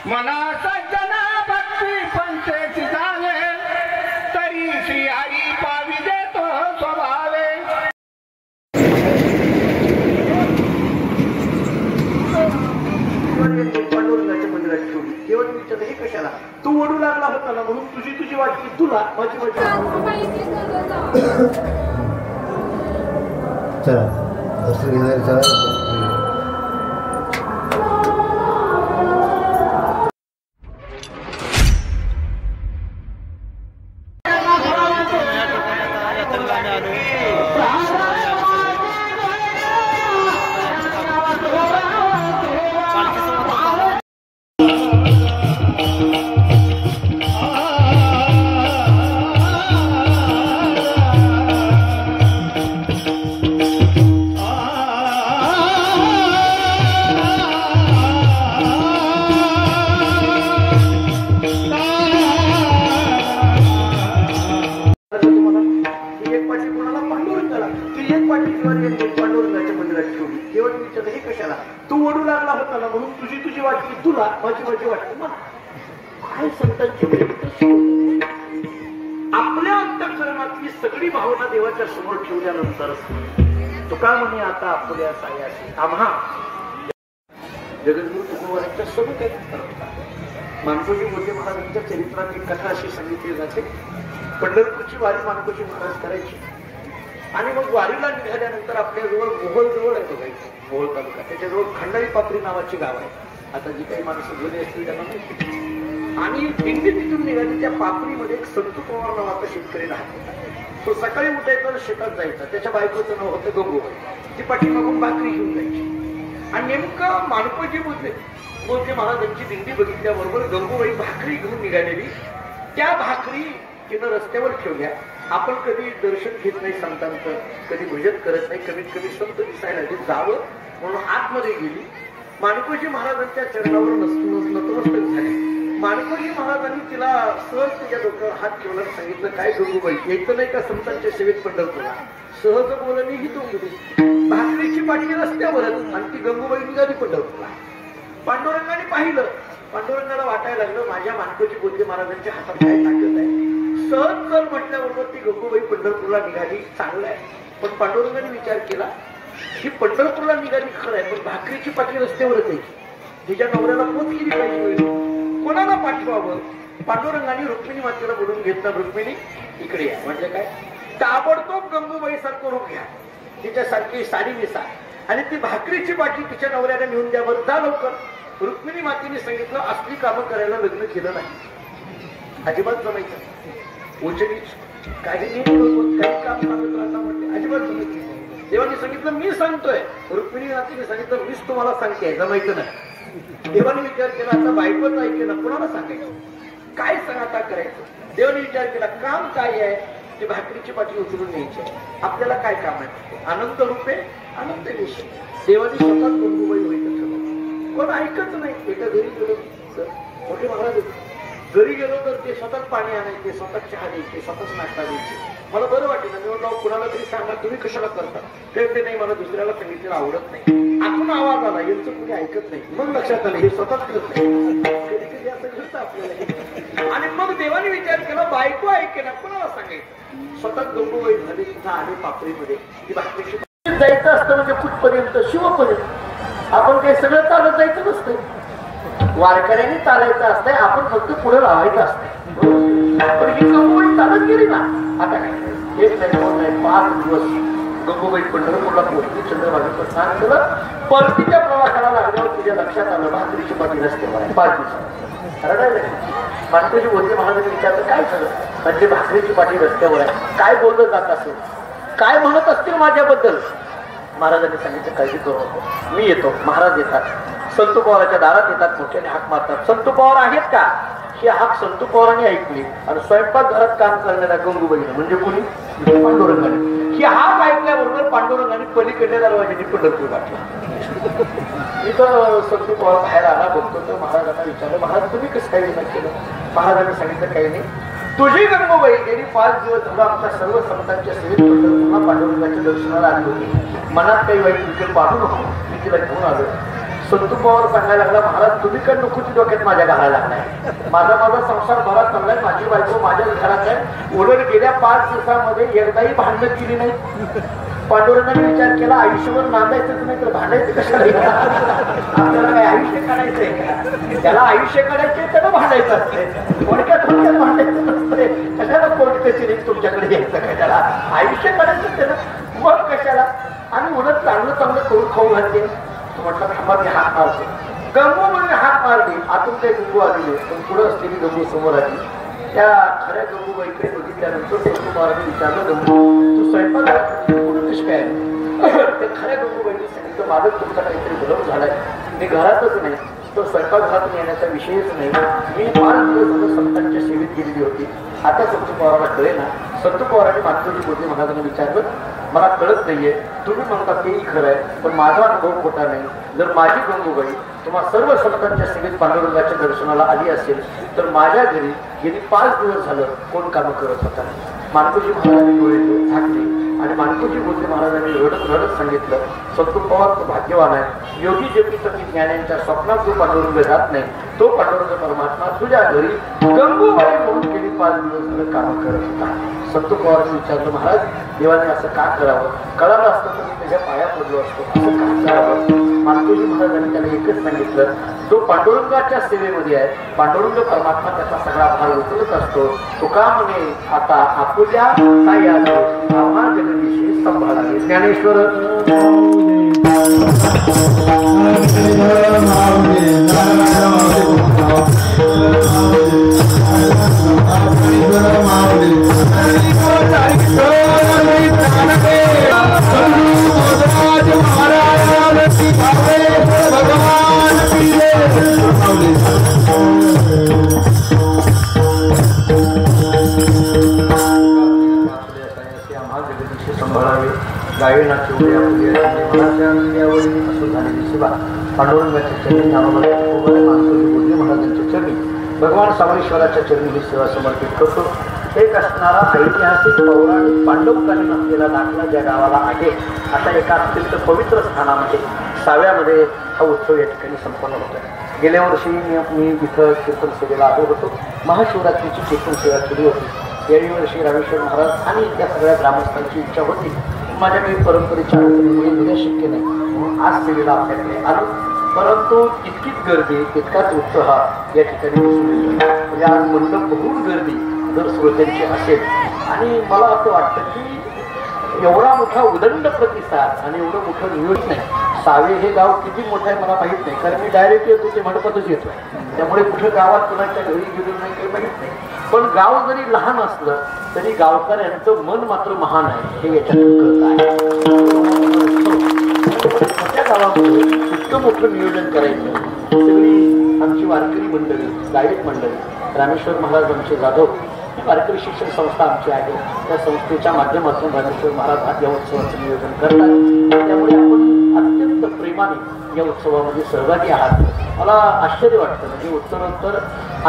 मना सज्जना भक्ती पंचेची जावे तरी श्री हरी पावी देतो स्वभावे. पांडुरंगाच्या मंदिरात ठेवली. केवळ विचारलं हे कशाला? तू ओढू लागला होता ना म्हणून तुझी वाटली तुला माझी चला दर्शन घेणार चला. पांडुरंगाच्या मंदिरात ठेवली. केवळ विचारलं हे कशाला? तू ओढू लागला होता ना म्हणून तुझी वाटली तुला माझी वाटली मला. काय संतांची आपल्या अंतःकरणातली सगळी भावना देवाच्या समोर ठेवल्यानंतर तुका म्हणे आता आपल्या सायाशी आम्हा जगद्गुरु तुकोबारांच्या सर्व काही मानकोजी मोठे महाराजांच्या चरित्रात एक कथा अशी सांगितली जाते. पंढरपूरची वारी मानकोजी महाराज करायची आणि मग वारीला निघाल्यानंतर आपल्याजवळ मोहोळ जवळ आहे बघायचं. मोहोळ तालुका त्याच्याजवळ खंडाळी पापरी नावाची गाव आहे. आता जी काही माणसं जुने असतील त्यांना माहिती. आणि दिंडी तिथून निघाली त्या पापरीमध्ये एक संतू पवार नावाचा शेतकरी राहत. तो सकाळी उठायचा शेतात जायचा. त्याच्या बायकोचं नाव होतं गंगूबाई. ती पाठीमागून भाकरी घेऊन जायची आणि नेमकं मानकोजी मोठे महाराजांची दिंडी बघितल्याबरोबर गंगूबाई भाकरी घेऊन निघालेली. त्या भाकरी तिनं रस्त्यावर ठेवल्या. आपण कधी दर्शन घेत नाही संतांचं, कधी भजन करत नाही, कमीत कमी संत दिसायला जावं म्हणून आतमध्ये गेली. माणकोजी महाराजांच्या चरणावर नतमस्तक झाले. माणकोजी महाराजांनी तिला सहज तिच्या डोक्यावर हात ठेवला, सांगितलं काय गंगूबाई यायचं नाही का संतांच्या सेवेत पंढरपूरला? सहज बोलणी ही तुम्ही भाकरीची पाठी रस्त्यावरच आणि ती गंगूबाई निघाली पंढरपूरला. पांडुरंगाने पाहिलं. पांडुरंगाला वाटायला लागलं माझ्या माणकोजी बोधे महाराजांच्या हातात काय ताकद आहे. सहज चल म्हटल्याबरोबर ती गंगूबाई पंढरपूरला निघाली. चांगलं आहे. पण पांडुरंगाने विचार केला ही पंढरपूरला निघाली खरं आहे, पण भाकरीची पाठी रस्त्यावरच यायची. तिच्या नवऱ्याला पोच केली पाहिजे. कोणाला पाठवावं? पांडुरंगाने रुक्मिणी मातेला बोलून घेतला. रुक्मिणी इकडे या. म्हणजे काय? ताबडतोब गंगूबाई सारखं रूप घ्या, तिच्यासारखी साडी नेसा आणि ती भाकरीची पाठी तिच्या नवऱ्याला नेऊन द्या. बरं जा लवकर. रुक्मिणी मातेने सांगितलं असली कामं करायला लग्न केलं नाही, अजिबात जमायचं. उचनीच काही काम सांगत राहता म्हटले अजिबात जमायचं. देवाने सांगितलं मी सांगतोय. रुक्मिणी मातेने सांगितलं मीच तुम्हाला सांगते जमायचं नाही. देवाने विचार केला आता बायकोच ऐकेलं कुणाला सांगायचं, काय सांग आता करायचं. देवाने विचार केला काम काय आहे ते भाकरीची पाठी उचलून न्यायची. आपल्याला काय काम आहे? अनंत रूपे अनंत विषय. देवाने स्वतः गंगूबाई व्हायचं ठरवलं. कोण ऐकत नाही. एका घरी गेलो मोठे महाराज घरी गेलो तर ते स्वतःच पाणी आणायचे, स्वतःच चहा द्यायचे, स्वतःच नाश्ता द्यायचे. मला बरं वाटेल. मी म्हणलं कुणाला तरी सांगा तुम्ही कशाला करता. ते नाही मला दुसऱ्याला सांगितलेलं आवडत नाही. आपण आवाज आला यांचं कुणी ऐकत नाही. मग लक्षात आलं हे स्वतःच करत नाही. कधी कधी असं घडतं आपल्याला. आणि मग देवाने विचार केला बायको ऐकेना कुणाला सांगायचं. स्वतःच गंगूबाई झाली. तिथं आले पापरीमध्ये. ती भाकरीची जायचं असतं म्हणजे कुठपर्यंत शिवपर्यंत. आपण काही सगळं चालत जायचं नसतं. वारकऱ्यांनी चालायचं असतंय, आपण फक्त पुढे लावायचं असतंय. पण ही गंगूबाई चालत गेली ना. आता काय एक नाही दोन नाही 5 दिवस गंगूबाई पंढरपूरला पोहोचली. चंद्रभागेचं स्नान केलं. परतीच्या प्रवासाला लागल्यावर तुझ्या लक्षात आलं भाकरीची पाठी रस्त्यावर आहे. 5 दिवसात रडायला मानकोजी बोलते महाराजांनी विचारलं काय झालं. म्हणजे भाकरीची पाठी रस्त्यावर आहे. काय बोललं जात असेल, काय म्हणत असतील माझ्याबद्दल. महाराजांनी सांगितलं काळजी करू नको, मी येतो. महाराज येतात. संतू पवाराच्या दारात येतात. मोठ्याने हाक मारतात. संतू पवार आहेत का? ही हाक संतू पवारांनी ऐकली आणि स्वयंपाक घरात काम करणाऱ्या गंगूबाईने म्हणजे कुणी पांडुरंगाने ही हाक ऐकल्याबरोबर पांडुरंगाने पलीकडल्या दरवाजाने पंढरपूर गाठला. इथं संतू पवार बाहेर आला. बघतो तर महाराजांना विचारलं महाराज तुम्ही कसं काही विचार केलं. महाराजांनी सांगितलं काही नाही. तुझी गंगूबाई गेली 5 दिवस झाला आमच्या सर्व संतांच्या सेवेत पंढरपूरला पांडुरंगाच्या दर्शनाला आली होती. मनात काही वाईट विचार पाडू नको, मी तिला घेऊन आलो. संतू पवार सांगायला लागला, महाराज तुम्ही काय नकोची डोक्यात माझ्या घालायला लागलाय. माझा संसार बराच चाललाय, माझी बायको माझ्या घरात आहे. उलट गेल्या 5 दिवसामध्ये एकदाही भांडण केली नाही. पांडुरंगाने विचार केला, आयुष्यभर नांदायचं नाही तर भांडायचं कशाला? आपल्याला काय आयुष्य काढायचंय का? त्याला आयुष्य काढायचंय त्याला भांडायचं असते. थोडक्यात भांडायचं नसतंय. कशाला कोर्ट कचेरी तुमच्याकडे यायचं काय? त्याला आयुष्य काढायचं त्याला, मग कशाला? आणि उलट चांगलं करून खाऊ घालते. म्हटलं थांबा मी हात मारते. गंगू म्हणजे हात मारली, आतून काही गंगू आलेली पण पुढे असलेली गंगू समोर आली. त्या खऱ्या गंगूबाईकडे बघितल्यानंतर संतू महाराजांनी विचारलं, गंगू तू स्वयंपाक कशी काय? ते खऱ्या गंगूबाईंनी सांगितलं, माझं तुमचा काहीतरी बदल झालाय. मी घरातच नाही, तो स्वयंपाकघरातून येण्याचा विषयच नाही. मी 5 दिवस झालं संतांच्या सेवेत गेलेली होती. आता संतू पवाराला कळे ना. संतू पवारांनी मातोजी बोलले महाराजांना विचारलं, मला कळत नाहीये, तुम्ही म्हणता तेही खरं आहे, पण माझा अनुभव खोटा नाही. जर माझी गंगूबाई तुम्हा सर्व संतांच्या सेवेत पांडुरंगाच्या दर्शनाला आली असेल तर माझ्या घरी गेली 5 दिवस झालं कोण कामं करत होता? मानकोजी महाराजांनी डोळे झाकले आणि मानकोजी बोलले महाराजांनी रडत सांगितलं, संतू पवार तो भाग्यवान आहे. योगी जपी सती ज्ञानांच्या स्वप्नात जो पांडुरंग जात नाही तो पांडुरंग परमात्मा तुझ्या घरी गंगूबाई म्हणून गेली 5 दिवस झालं कामं करत होता. संतू पवारांनी विचारलं, महाराज देवाने असं का करावं? कळालं असतं तर मी त्याच्या पाया पडलो असतो, असं का करावं? मानकोजी महाराजांनी त्याला एकच सांगितलं, जो पांडुरंगाच्या सेवेमध्ये आहे पांडुरंग परमात्मा त्याचा सगळा भार उचलत असतो. तुका म्हणे आता आपुल्या साह्याने आम्हा जगदीशी सांभाळावे. ज्ञानेश्वर पांडुरंगाच्या चरणी महाराजांच्या चरणी भगवान सावळेश्वराच्या चरणी ही सेवा समर्पित करतो. एक असणारा ऐतिहासिक पौराणिक पांडवकालीन असलेला दाखला ज्या गावाला आहे आता एका अत्यंत पवित्र स्थानामध्ये साव्यामध्ये हा उत्सव या ठिकाणी संपन्न होतो. गेल्या वर्षी मी इथं कीर्तन सेवेला आलो होतो. महाशिवरात्रीची कीर्तन सेवा केली होती. याही वर्षी रामेश्वर महाराज आणि त्या सगळ्या ग्रामस्थांची इच्छा होती, माझ्या काही परंपरेच्या अडचणीमुळे येणं शक्य नाही म्हणून आज सेवेला आपल्याकडे आलो. परंतु इतकीच गर्दी तितकाच उत्साह या ठिकाणी दिसून येतो. म्हणजे आज मंडप बघून गर्दी जर श्रोत्यांची असेल आणि मला असं वाटतं की एवढा मोठा उदंड प्रतिसाद आणि एवढं मोठं नियोजन नाही. सावे हे गाव किती मोठं आहे मला माहीत नाही, कारण मी डायरेक्ट येतो ते मंडपातच येतोय, त्यामुळे कुठं गावात कुणाच्या घरी गेलो नाही काही माहीत नाही. पण गाव जरी लहान असलं तरी गावकऱ्यांचं मन मात्र महान आहे हे याच्यातून कळत आहे. त्या गावामध्ये इतकं मोठं नियोजन करायचं. सगळी आमची वारकरी मंडळी, गायक मंडळी, रामेश्वर महाराज आमचे जाधव ही वारकरी शिक्षण संस्था आमची आहे. त्या संस्थेच्या माध्यमातून रामेश्वर महाराज या उत्सवाचं नियोजन करतात. त्यामुळे आपण अत्यंत प्रेमाने या उत्सवामध्ये सहभागी आहात. मला आश्चर्य वाटतं, म्हणजे उत्सवानंतर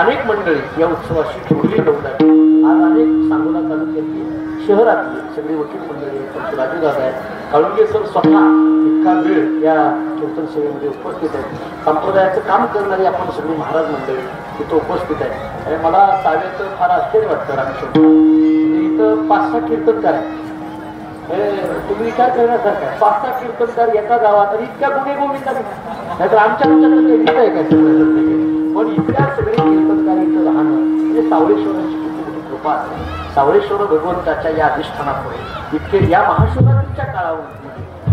अनेक मंडळी या उत्सवाशी जोडली जातात. आज अनेक सांगोला तालुक्यातली शहरातली सगळी वकील मंडळी आहेत. राजूदादा आहेत, काळुंगे सर स्वतः इतका वेळ या कीर्तन सेवेमध्ये उपस्थित आहेत. संप्रदायाचं काम करणारी आपण सगळी महाराज मंडळी इथं उपस्थित आहे. आणि मला साव्याचं फार आश्चर्य वाटतं. रामेश्वर म्हणजे इथं 5-6 कीर्तनकार आहेत. तुम्ही विचार करण्यासारखा 5-6 कीर्तनकार एका गावात आणि इतक्या गुणे गोविंदा नाहीतर आमच्याकडे लिहित आहे काय पण इतक्या सगळे कीर्तनकार इथं राहणं म्हणजे सावळेश्वरांची किती मोठी कृपा असते. सावळेश्वर भगवंताच्या या अधिष्ठानामुळे इतके या महाशिवरात्रीच्या काळामध्ये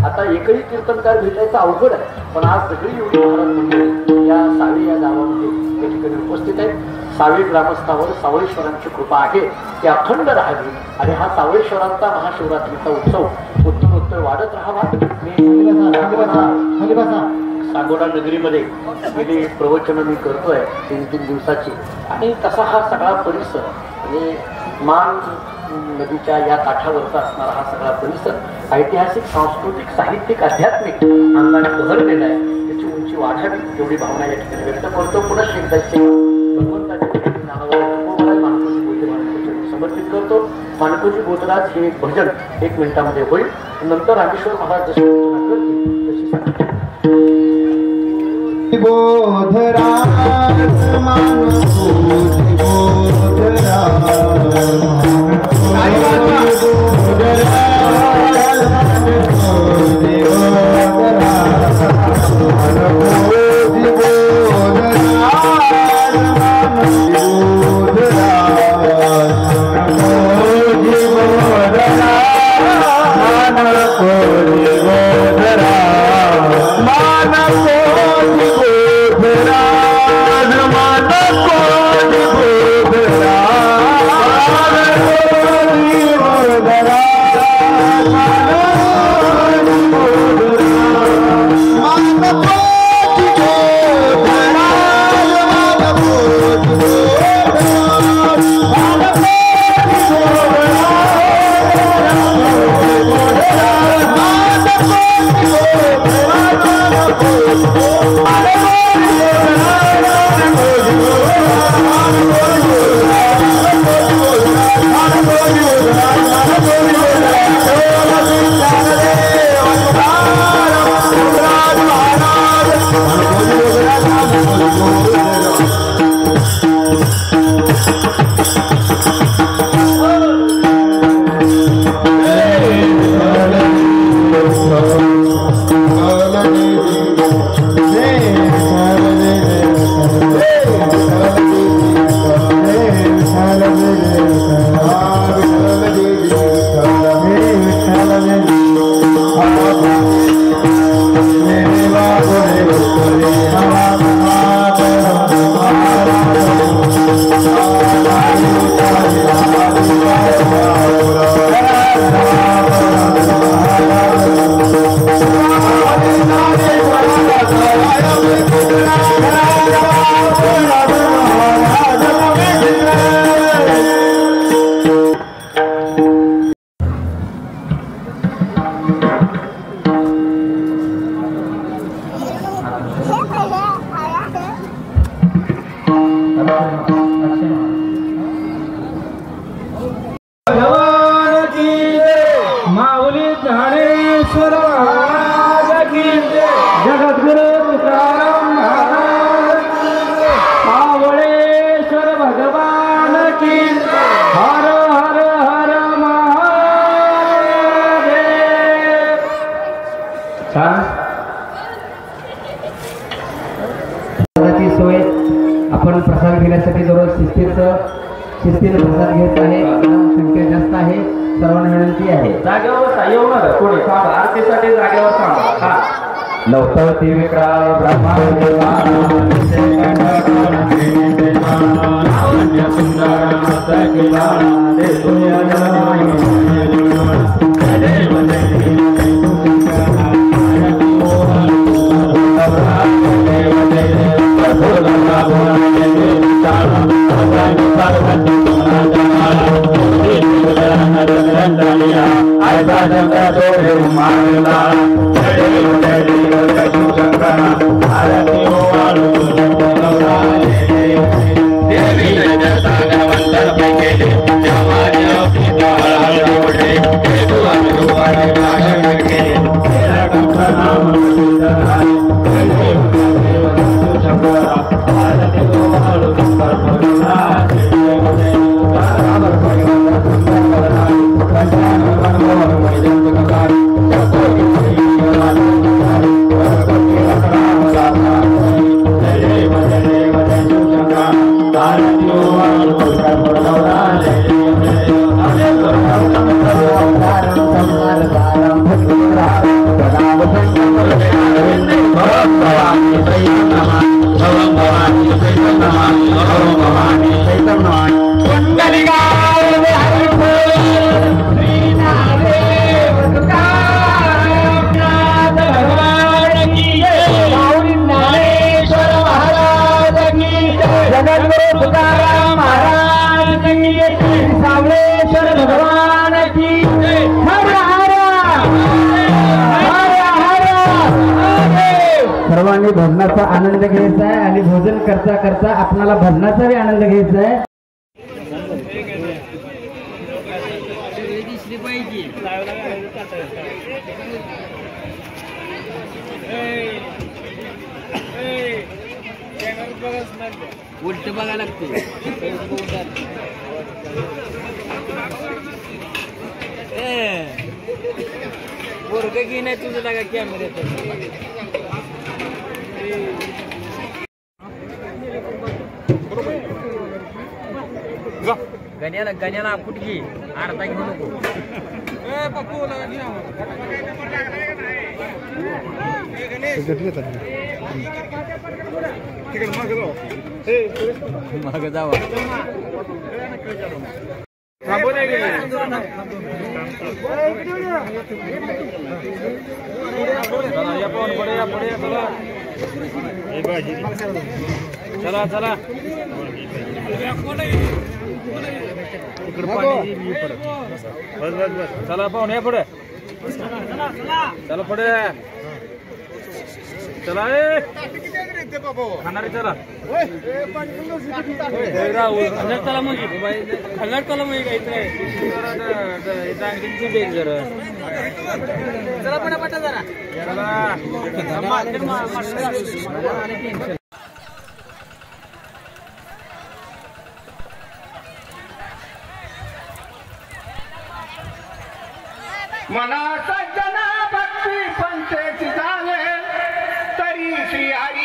आता एकही कीर्तनकार भेटायचं अवघड आहे. पण आज सगळी एवढी महाराज मंडळी या सावे या गावामध्ये या ठिकाणी उपस्थित आहेत. सावे ग्रामस्थावर सावळेश्वरांची कृपा आहे ती अखंड राहावी आणि हा सावळेश्वरांचा महाशिवरात्रीचा उत्सव उत्तरोत्तर वाढत राहावा. सांगोला नगरीमध्ये गेली प्रवचनं मी करतोय 3-3 दिवसाची आणि तसा हा सगळा परिसर म्हणजे मान नदीच्या या काठावरचा असणारा हा सगळा परिसर ऐतिहासिक, सांस्कृतिक, साहित्यिक, आध्यात्मिक अंगाने बहरलेला आहे. त्याची उंची वाढावी एवढी भावना या ठिकाणी व्यक्त करतो. पुन्हा एकदा भगवंताच्या नावावर मानकोजी बोधराज समर्पित करतो. मानकोजी बोधराज हे एक भजन 1 मिनिटामध्ये होईल. नंतर रामेश्वर महाराज जशी रचना करतील तशी सोय आपण प्रसाद घेण्यासाठी दररोज शिस्तीने प्रसाद घेत आहे. संख्या जास्त आहे, सर्वांना विनंती आहे जागेवर येऊ नका, कोणी थांबा, आरतीसाठी जागेवर थांबा. नवतवती विक्राळ ब्रह्मा सर्वांनी भजनाचा आनंद घ्यायचा आहे आणि भोजन करता करता आपल्याला भजनाचाही आनंद घ्यायचा आहे. उलट बघायला लागते पोरग घेणे तुझं लागा कॅमेऱ्यात गण्याला कुठली अर्धा घेऊ नको माग जावा चला चला चला पाहून या पुढे चला पुढे चला खाणारे चला चला मग खाणार चला मग काहीतरी चला पटापट जरा चला मना सज्जना भक्ती पंचेची झाले तरी श्री हरी